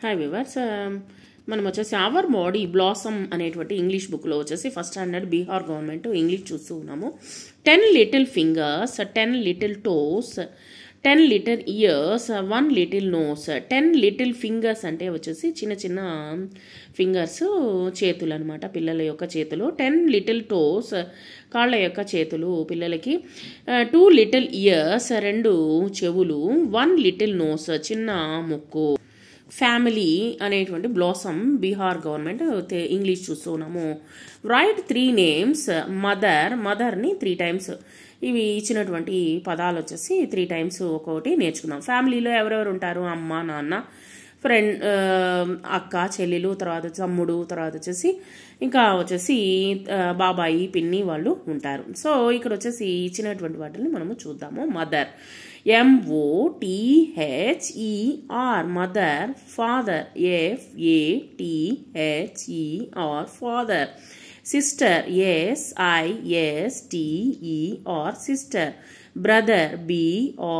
Hi viewers, మనం వచ్చేసి our body blossom అనేటువంటి ఇంగ్లీష్ బుక్లో వచ్చేసి first standard Bihar government English చూస్తూ ఉన్నాము. 10 little fingers, 10 little toes, 10 little ears, 1 little nose. 10 little fingers అంటే వచ్చేసి చిన్న చిన్న ఫింగర్స్, చేతులు అనమాట, పిల్లల యొక్క చేతులు. 10 లిటిల్ టోస్, కాళ్ళ యొక్క చేతులు పిల్లలకి. 2 లిటిల్ ఇయర్స్, 2 చెవులు. 1 లిటిల్ నోస్, చిన్న ముక్కు. ఫ్యామిలీ అనేటువంటి బ్లాసమ్ బీహార్ గవర్నమెంట్ ఇంగ్లీష్ చూస్తున్నాము. Right 3 names. మదర్ని 3 టైమ్స్. ఇవి ఇచ్చినటువంటి పదాలు వచ్చేసి 3 టైమ్స్ ఒక్కొక్కటి నేర్చుకుందాం. ఫ్యామిలీలో ఎవరెవరు ఉంటారు? అమ్మ, నాన్న, ఫ్రెండ్, అక్క, చెల్లెలు, తర్వాత తమ్ముడు, తర్వాత వచ్చేసి ఇంకా వచ్చేసి బాబాయి, పిన్ని వాళ్ళు ఉంటారు. సో ఇక్కడ వచ్చేసి ఇచ్చినటువంటి వాటిని మనము చూద్దాము. Mother, MOTHER, mother. Father, FATHER, father. Sister, SISTER, sister. Brother, BROTHER,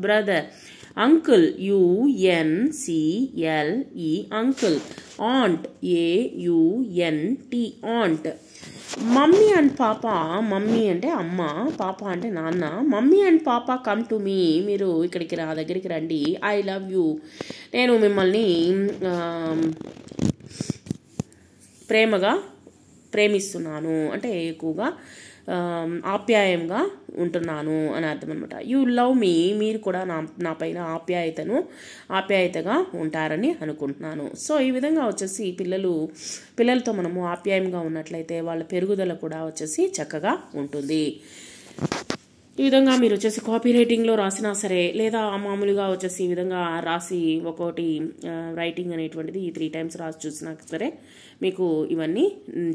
brother. Uncle, UNCLE, uncle. Aunt, AUNT, aunt. Mummy and papa, mummy అంటే అమ్మ, పాప అంటే నాన్న. Mummy and papa come to me, మీరు ఇక్కడికి నా దగ్గరికి రండి. ఐ లవ్ యూ, నేను మిమ్మల్ని ప్రేమగా ప్రేమిస్తున్నాను, అంటే ఎక్కువగా ఆప్యాయంగా ఉంటున్నాను అని అర్థం అనమాట. యూ లవ్ మీ, మీరు కూడా నా పైన ఆప్యాయతగా ఉంటారని అనుకుంటున్నాను. సో ఈ విధంగా వచ్చేసి పిల్లలతో మనము ఆప్యాయంగా ఉన్నట్లయితే వాళ్ళ పెరుగుదల కూడా వచ్చేసి చక్కగా ఉంటుంది. ఈ విధంగా మీరు వచ్చేసి కాపీ రైటింగ్లో రాసినా సరే, లేదా మామూలుగా వచ్చేసి ఈ విధంగా రాసి ఒక్కొక్కటి రైటింగ్ అనేటువంటిది ఈ 3 టైమ్స్ రాసి చూసినా సరే మీకు ఇవన్నీ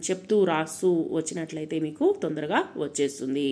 చెప్తూ రాస్తూ వచ్చినట్లయితే మీకు తొందరగా వచ్చేస్తుంది.